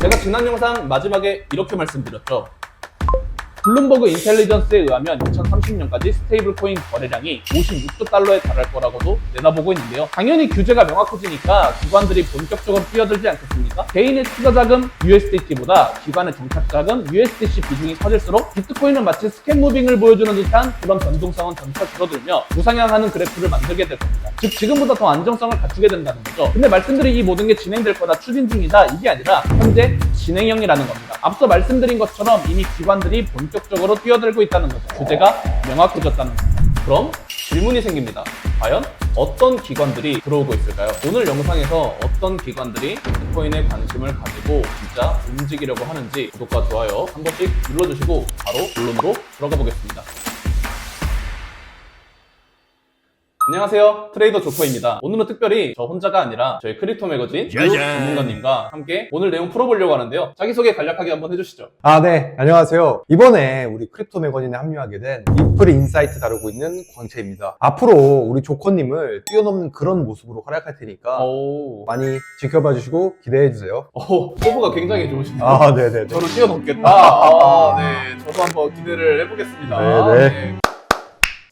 제가 지난 영상 마지막에 이렇게 말씀드렸죠. 블룸버그 인텔리전스에 의하면 2030년까지 스테이블 코인 거래량이 56조 달러에 달할 거라고도 내다보고 있는데요. 당연히 규제가 명확해지니까 기관들이 본격적으로 뛰어들지 않겠습니까? 개인의 투자 자금 USDT보다 기관의 정착 자금 USDC 비중이 커질수록 비트코인은 마치 스캔 무빙을 보여주는 듯한 그런 변동성은 점차 줄어들며 우상향하는 그래프를 만들게 될 겁니다. 즉 지금보다 더 안정성을 갖추게 된다는 거죠. 근데 말씀드린 이 모든 게 진행될 거다, 추진 중이다, 이게 아니라 현재 진행형이라는 겁니다. 앞서 말씀드린 것처럼 이미 기관들이 본격적으로 뛰어들고 있다는 거죠. 규제가 명확해졌다는 겁니다. 그럼 질문이 생깁니다. 과연 어떤 기관들이 들어오고 있을까요? 오늘 영상에서 어떤 기관들이 비트코인에 관심을 가지고 진짜 움직이려고 하는지 구독과 좋아요 한 번씩 눌러주시고 바로 본론으로 들어가 보겠습니다. 안녕하세요, 트레이더 조커입니다. 오늘은 특별히 저 혼자가 아니라 저희 크립토 매거진 전문가님과 함께 오늘 내용 풀어보려고 하는데요. 자기소개 간략하게 한번 해주시죠. 네, 안녕하세요. 이번에 우리 크립토 매거진에 합류하게 된 리플 인사이트 다루고 있는 광채입니다. 앞으로 우리 조커님을 뛰어넘는 그런 모습으로 활약할 테니까 많이 지켜봐 주시고 기대해 주세요. 포부가 굉장히 좋으시네요. 네네. 저를 뛰어넘겠다. 네, 저도 한번 기대를 해보겠습니다. 네네.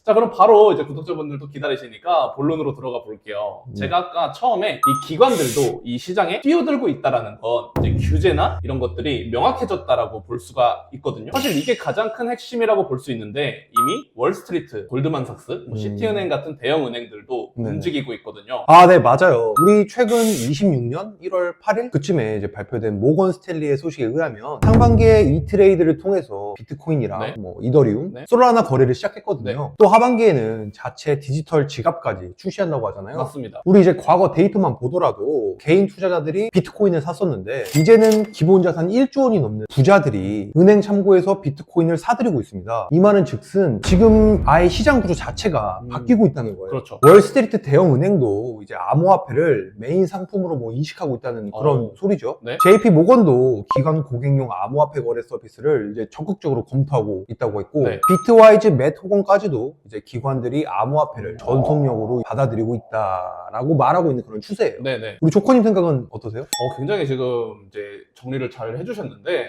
자, 그럼 바로 이제 구독자분들도 기다리시니까 본론으로 들어가 볼게요. 제가 아까 처음에 이 기관들도 이 시장에 뛰어들고 있다라는 건 이제 규제나 이런 것들이 명확해졌다라고 볼 수가 있거든요. 사실 이게 가장 큰 핵심이라고 볼 수 있는데 이미 월스트리트, 골드만삭스, 시티은행 같은 대형 은행들도 움직이고 있거든요. 네, 맞아요. 우리 최근 26년 1월 8일 그쯤에 이제 발표된 모건 스탠리의 소식에 의하면 상반기에 이 트레이드를 통해서 비트코인이랑 이더리움, 솔라나 거래를 시작했거든요. 또 하반기에는 자체 디지털 지갑까지 출시한다고 하잖아요. 맞습니다. 우리 이제 과거 데이터만 보더라도 개인 투자자들이 비트코인을 샀었는데 이제는 기본 자산 1조 원이 넘는 부자들이 은행 참고해서 비트코인을 사들이고 있습니다. 이 말은 즉슨 지금 아예 시장 구조 자체가 바뀌고 있다는 거예요. 그렇죠. 월스트리트 대형 은행도 이제 암호화폐를 메인 상품으로 인식하고 있다는 그런 소리죠. 네. JP 모건도 기관 고객용 암호화폐 거래 서비스를 이제 적극적으로 검토하고 있다고 했고 비트와이즈, 맷호건까지도 이제 기관들이 암호화폐를 전속력으로 받아들이고 있다라고 말하고 있는 그런 추세예요. 네네. 우리 조커님 생각은 어떠세요? 굉장히 지금 이제 정리를 잘 해주셨는데,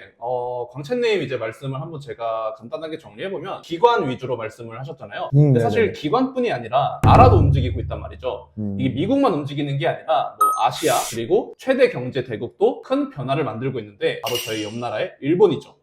광채님 이제 말씀을 한번 제가 간단하게 정리해보면 기관 위주로 말씀을 하셨잖아요. 근데 사실 기관뿐이 아니라 나라도 움직이고 있단 말이죠. 이게 미국만 움직이는 게 아니라 아시아 그리고 최대 경제 대국도 큰 변화를 만들고 있는데 바로 저희 옆 나라의 일본이죠.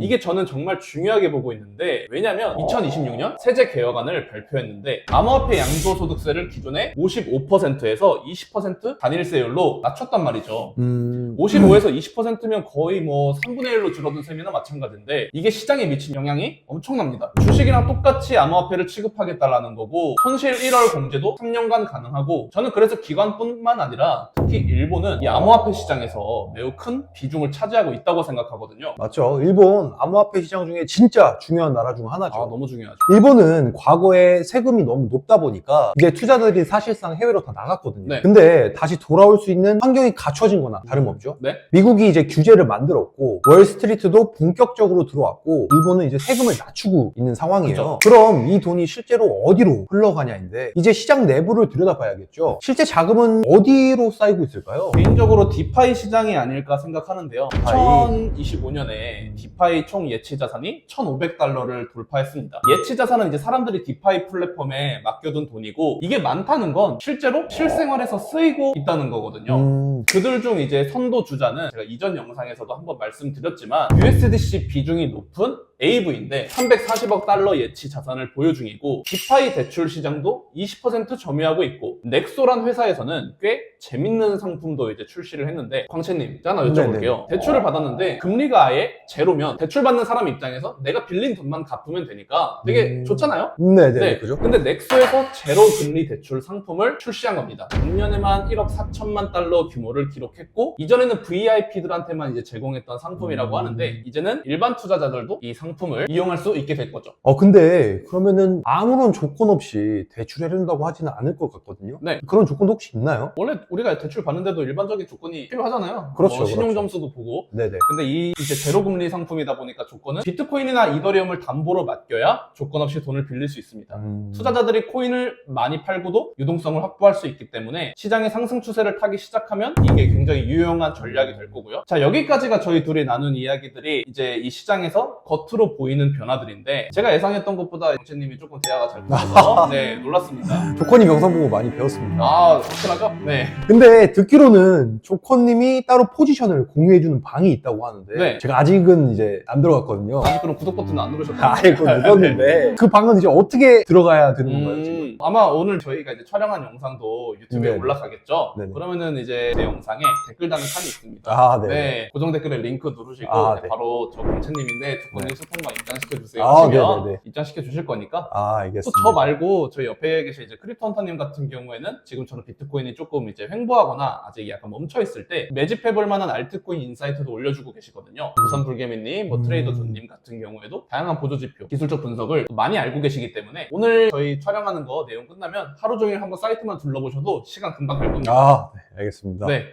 이게 저는 정말 중요하게 보고 있는데, 왜냐면 2026년 세제 개혁안을 발표했는데 암호화폐 양도소득세를 기존에 55%에서 20% 단일세율로 낮췄단 말이죠. 55에서 20%면 거의 3분의 1로 줄어든 셈이나 마찬가지인데 이게 시장에 미친 영향이 엄청납니다. 주식이랑 똑같이 암호화폐를 취급하겠다라는 거고, 손실 1월 공제도 3년간 가능하고, 저는 그래서 기관뿐만 아니라 특히 일본은 이 암호화폐 시장에서 매우 큰 비중을 차지하고 있다고 생각하거든요. 맞죠. 일본 암호화폐 시장 중에 진짜 중요한 나라 중 하나죠. 너무 중요하죠. 일본은 과거에 세금이 너무 높다 보니까 이제 투자들이 사실상 해외로 다 나갔거든요. 네. 근데 다시 돌아올 수 있는 환경이 갖춰진 거나 다름없죠. 네. 미국이 이제 규제를 만들었고 월스트리트도 본격적으로 들어왔고 일본은 이제 세금을 낮추고 있는 상황이에요. 그럼 이 돈이 실제로 어디로 흘러가냐인데 이제 시장 내부를 들여다봐야겠죠. 실제 자금은 어디로 쌓이고 있을까요? 개인적으로 디파이 시장이 아닐까 생각하는데요. 2025년에 디파이 총 예치 자산이 1,500달러를 돌파했습니다. 예치 자산은 이제 사람들이 디파이 플랫폼에 맡겨둔 돈이고, 이게 많다는 건 실제로 실생활에서 쓰이고 있다는 거거든요. 그들 중 이제 선도 주자는 제가 이전 영상에서도 한번 말씀드렸지만 USDC 비중이 높은 AV인데 340억 달러 예치 자산을 보유 중이고, 디파이 대출 시장도 20% 점유하고 있고, 넥소란 회사에서는 꽤 재밌는 상품도 이제 출시를 했는데, 광채님 하나 여쭤볼게요. 대출을 받았는데 금리가 아예 제로면 대출 받는 사람 입장에서 내가 빌린 돈만 갚으면 되니까 되게 좋잖아요? 네네. 그죠? 근데 넥소에서 제로 금리 대출 상품을 출시한 겁니다. 작년에만 1억 4천만 달러 규모를 기록했고, 이전에는 VIP들한테만 이제 제공했던 상품이라고 하는데 이제는 일반 투자자들도 이 상품을 이용할 수 있게 될 거죠. 근데 그러면은 아무런 조건 없이 대출해야 된다고 하지는 않을 것 같거든요. 네. 그런 조건도 혹시 있나요? 원래 우리가 대출 받는데도 일반적인 조건이 필요하잖아요. 그렇죠. 신용 점수도 보고. 네네. 근데 이 이제 제로 금리 고금리 상품이다 보니까 조건은 비트코인이나 이더리움을 담보로 맡겨야 조건 없이 돈을 빌릴 수 있습니다. 투자자들이 코인을 많이 팔고도 유동성을 확보할 수 있기 때문에 시장의 상승 추세를 타기 시작하면 이게 굉장히 유용한 전략이 될 거고요. 자, 여기까지가 저희 둘이 나눈 이야기들이 이제 이 시장에서 겉으로 보이는 변화들인데 제가 예상했던 것보다 영채님이 조금 대화가 잘 풀려서 네, 놀랐습니다. 조커님 영상 보고 많이 배웠습니다. 아, 확실하죠? 네. 근데 듣기로는 조커님이 따로 포지션을 공유해주는 방이 있다고 하는데 네. 제가 아직은 이제 안 들어갔거든요. 아직 그럼 구독 버튼 안 누르셨나요? 아예 그건 눌렀는데 그 방은 이제 어떻게 들어가야 되는 건가요? 지금? 아마 오늘 저희가 이제 촬영한 영상도 유튜브에 네. 올라가겠죠? 네네. 그러면은 이제 제 영상에 댓글 다는 칸이 있습니다. 아, 네. 네. 고정 댓글에 링크 누르시고 아, 네, 바로 저 공채님인데 조건님 소통방 입장시켜주세요 아, 하시면 네네네. 입장시켜 주실 거니까 아, 또 알겠습니다. 저 말고 저희 옆에 계신 이제 크립토 헌터님 같은 경우에는 지금처럼 비트코인이 조금 이제 횡보하거나 아직 약간 멈춰 있을 때 매집해볼 만한 알트코인 인사이트도 올려주고 계시거든요. 부산 불개미님, 뭐 트레이더 존님 같은 경우에도 다양한 보조지표, 기술적 분석을 많이 알고 계시기 때문에 오늘 저희 촬영하는 거 내용 끝나면 하루 종일 한번 사이트만 둘러보셔도 시간 금방 갈 겁니다. 아, 네, 알겠습니다. 네.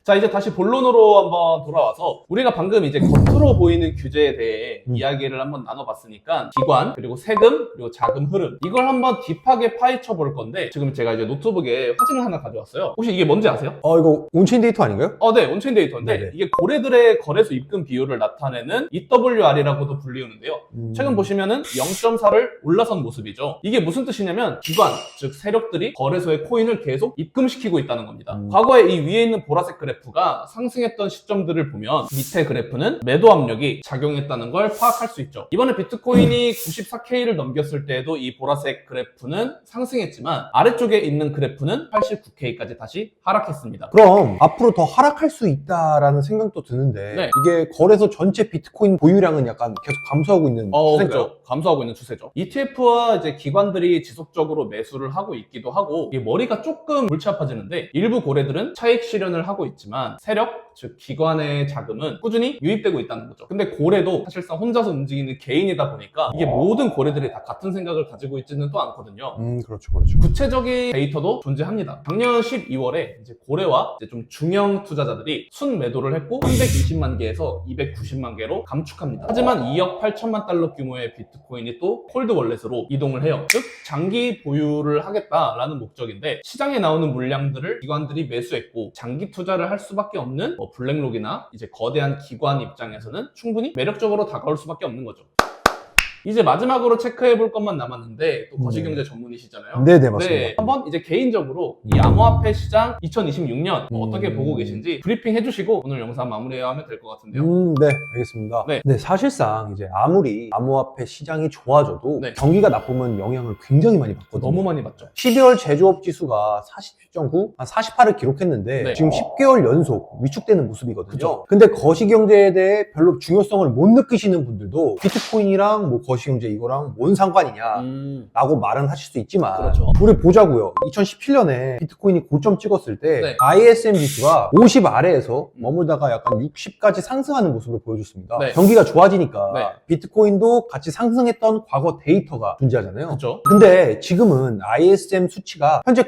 자, 이제 다시 본론으로 한번 돌아와서 우리가 방금 이제 겉으로 보이는 규제에 대해 이야기를 한번 나눠봤으니까 기관, 그리고 세금, 그리고 자금 흐름 이걸 한번 딥하게 파헤쳐 볼 건데 지금 제가 이제 노트북에 화질을 하나 가져왔어요. 혹시 이게 뭔지 아세요? 이거 온체인 데이터 아닌가요? 네, 온체인 데이터인데 네네. 이게 고래들의 거래소 입금 비율을 나타내는 EWR이라고도 불리우는데요. 최근 보시면은 0.4를 올라선 모습이죠. 이게 무슨 뜻이냐면 기관, 즉 세력들이 거래소에 코인을 계속 입금시키고 있다는 겁니다. 과거에 이 위에 있는 보라색 그래프가 상승했던 시점들을 보면 밑에 그래프는 매도 압력이 작용했다는 걸 파악할 수 있죠. 이번에 비트코인이 94K를 넘겼을 때에도 이 보라색 그래프는 상승했지만 아래쪽에 있는 그래프는 89K까지 다시 하락했습니다. 그럼 앞으로 더 하락할 수 있다라는 생각도 드는데 네. 이게 거래소 전체 비트코인 보유량은 약간 계속 감소하고 있는 추세인가요? 그렇죠. 감소하고 있는 추세죠. ETF와 이제 기관들이 지속적으로 매수를 하고 있기도 하고 이 머리가 조금 골치 아파지는데 일부 고래들은 차익 실현을 하고 있지만 세력, 즉 기관의 자금은 꾸준히 유입되고 있다는 거죠. 근데 고래도 사실상 혼자서 움직이는 개인이다 보니까 이게 모든 고래들이 다 같은 생각을 가지고 있지는 또 않거든요. 그렇죠, 그렇죠. 구체적인 데이터도 존재합니다. 작년 12월에 이제 고래와 이제 좀 중형 투자자들이 순매도를 했고 320만 개에서 290만 개로 감축합니다. 하지만 2억 8천만 달러 규모의 비트코인이 또 콜드 월렛으로 이동을 해요. 즉 장기 보유를 하겠다라는 목적인데 시장에 나오는 물량들을 기관들이 매수했고 장기 투자를 할 수밖에 없는 블랙록이나 이제 거대한 기관 입장에서는 충분히 매력적으로 다가올 수밖에 없는 거죠. 이제 마지막으로 체크해 볼 것만 남았는데 또 거시경제 전문이시잖아요. 네네, 맞습니다. 네, 한번 이제 개인적으로 이 암호화폐 시장 2026년 어떻게 보고 계신지 브리핑 해주시고 오늘 영상 마무리하면 될 것 같은데요. 네, 알겠습니다. 네. 네, 사실상 이제 아무리 암호화폐 시장이 좋아져도 네. 경기가 나쁘면 영향을 굉장히 많이 받거든요. 너무 많이 봤죠. 12월 제조업 지수가 47.9, 한 48을 기록했는데 네. 지금 10개월 연속 위축되는 모습이거든요. 그쵸. 근데 거시경제에 대해 별로 중요성을 못 느끼시는 분들도 비트코인이랑 뭐 거시경제 이거랑 뭔 상관이냐 라고 말은 하실 수 있지만 그렇죠. 우리 보자고요. 2017년에 비트코인이 고점 찍었을 때 네. ISM 지수가 50 아래에서 머물다가 약간 60까지 상승하는 모습을 보여줬습니다. 네. 경기가 좋아지니까 네. 비트코인도 같이 상승했던 과거 데이터가 존재하잖아요. 그렇죠. 근데 지금은 ISM 수치가 현재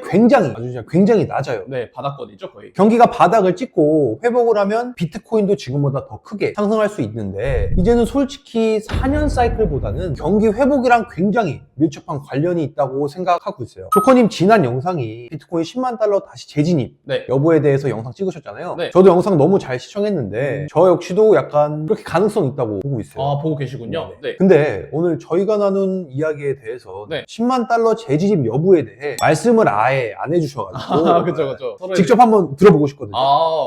굉장히 낮아요. 네, 바닥권이죠 거의. 경기가 바닥을 찍고 회복을 하면 비트코인도 지금보다 더 크게 상승할 수 있는데 이제는 솔직히 4년 사이클보다는 경기 회복이랑 굉장히 밀접한 관련이 있다고 생각하고 있어요. 조커님 지난 영상이 비트코인 10만 달러 다시 재진입 네. 여부에 대해서 영상 찍으셨잖아요. 네. 저도 영상 너무 잘 시청했는데 저 역시도 약간 그렇게 가능성 있다고 보고 있어요. 아, 보고 계시군요. 네. 근데 오늘 저희가 나눈 이야기에 대해서 네. 10만 달러 재진입 여부에 대해 말씀을 아예 안 해주셔가지고 그쵸. 서로 직접 한번 들어보고 싶거든요.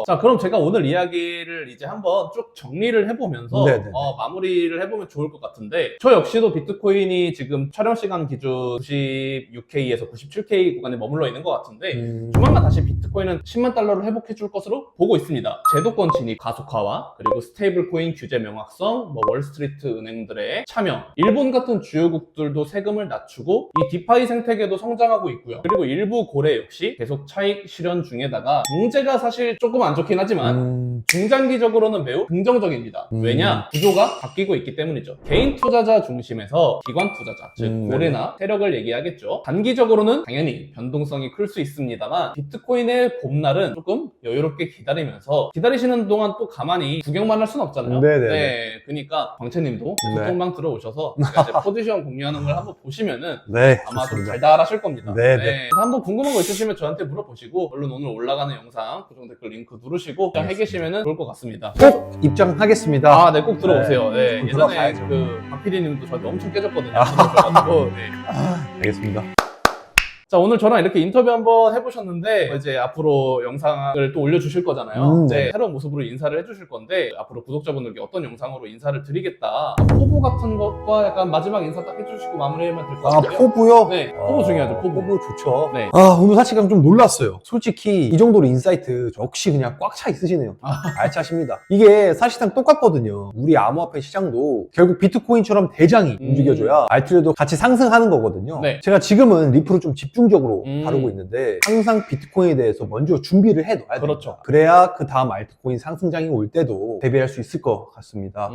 자, 그럼 제가 오늘 이야기를 이제 한번 쭉 정리를 해보면서 네네네. 마무리를 해보면 좋을 것 같은데 저 역시도 비트코인이 지금 촬영 시간 기준 96K에서 97K 구간에 머물러 있는 것 같은데 조만간 다시 비트코인은 10만 달러를 회복해 줄 것으로 보고 있습니다. 제도권 진입 가속화와 그리고 스테이블 코인 규제 명확성, 월스트리트 은행들의 참여, 일본 같은 주요국들도 세금을 낮추고 이 디파이 생태계도 성장하고 있고요. 그리고 일부 고래 역시 계속 차익 실현 중에다가 경제가 사실 조금 안 좋긴 하지만 중장기적으로는 매우 긍정적입니다. 왜냐? 구조가 바뀌고 있기 때문이죠. 개인 투자자 중심에서 기관 투자자, 즉 고래나 세력을 얘기하겠죠. 단기적으로는 당연히 변동성이 클 수 있습니다만 비트코인의 봄날은 조금 여유롭게 기다리면서 기다리시는 동안 또 가만히 구경만 할 수는 없잖아요. 네네. 네, 그러니까 광채님도 네. 소통방 들어오셔서 제가 이제 포지션 공유하는 걸 한번 보시면은 네, 아마 좀 좋습니다. 달달하실 겁니다. 네네. 그래서 한번 궁금한 거 있으시면 저한테 물어보시고 얼른 오늘 올라가는 영상 고정 댓글 링크 누르시고 입장해 계시면 좋을 것 같습니다. 꼭 입장하겠습니다. 아, 네, 꼭 들어오세요. 네, 꼭 예전에 들어가야죠. 그 박PD님도 저한테 엄청 깨졌거든요. 그래가지고, 네. 알겠습니다. 자, 오늘 저랑 이렇게 인터뷰 한번 해보셨는데 이제 앞으로 영상을 또 올려주실 거잖아요. 네. 네, 새로운 모습으로 인사를 해주실 건데 앞으로 구독자분들께 어떤 영상으로 인사를 드리겠다. 포부 같은 것과 약간 마지막 인사 딱 해주시고 마무리하면 될 것 아, 같아요. 포부요? 네, 포부 중요하죠. 포부. 포부 좋죠. 네. 아, 오늘 사실 좀 놀랐어요. 솔직히 이 정도로 인사이트 역시 그냥 꽉 차 있으시네요. 알차십니다. 이게 사실상 똑같거든요. 우리 암호화폐 시장도 결국 비트코인처럼 대장이 움직여줘야 알트도 같이 상승하는 거거든요. 네. 제가 지금은 리프를 좀 집중적으로 음. 다루고 있는데 항상 비트코인에 대해서 먼저 준비를 해둬야 돼요. 그렇죠. 그래야 그 다음 알트코인 상승장이 올 때도 대비할 수 있을 것 같습니다.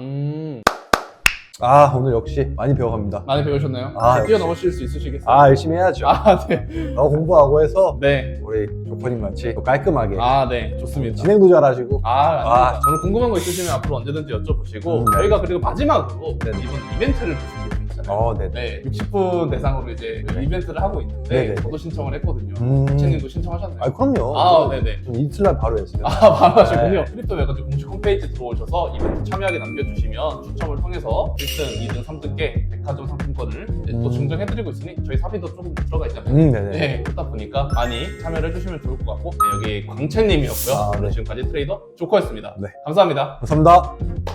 아, 오늘 역시 많이 배워갑니다. 많이 배우셨나요? 아, 뛰어넘으실 수 있으시겠어요? 아, 열심히 해야죠. 아, 네. 공부하고 해서 네. 우리 조커님 같이 또 깔끔하게 아, 네. 좋습니다. 진행도 잘하시고. 아닙니다. 오늘 궁금한 거 있으시면 앞으로 언제든지 여쭤보시고 네. 저희가 그리고 마지막으로 네네. 이번 이벤트를 준비하고 있잖아요. 네네. 네, 60분 대상으로 이제 그 네. 이벤트를 하고 있는데 네네. 저도 신청을 했거든요. 음. 부채님도 신청하셨나요? 아, 그럼요. 아, 네네. 전 이틀날 바로 했어요. 아, 바로 하시군요. 네. 크립토 매거진 공식 홈페이지 들어오셔서 이벤트 참여하게 남겨주시면 추첨을 통해서 1등, 2등, 3등께 백화점 상품권을 이제 또 증정해드리고 있으니 저희 사비도 조금 들어가 있잖아요. 네네. 네, 그렇다 보니까 많이 참여를 해주시면 좋을 것 같고 네, 여기 광채님이었고요. 아, 네. 지금까지 트레이더 조커였습니다. 네. 감사합니다. 감사합니다.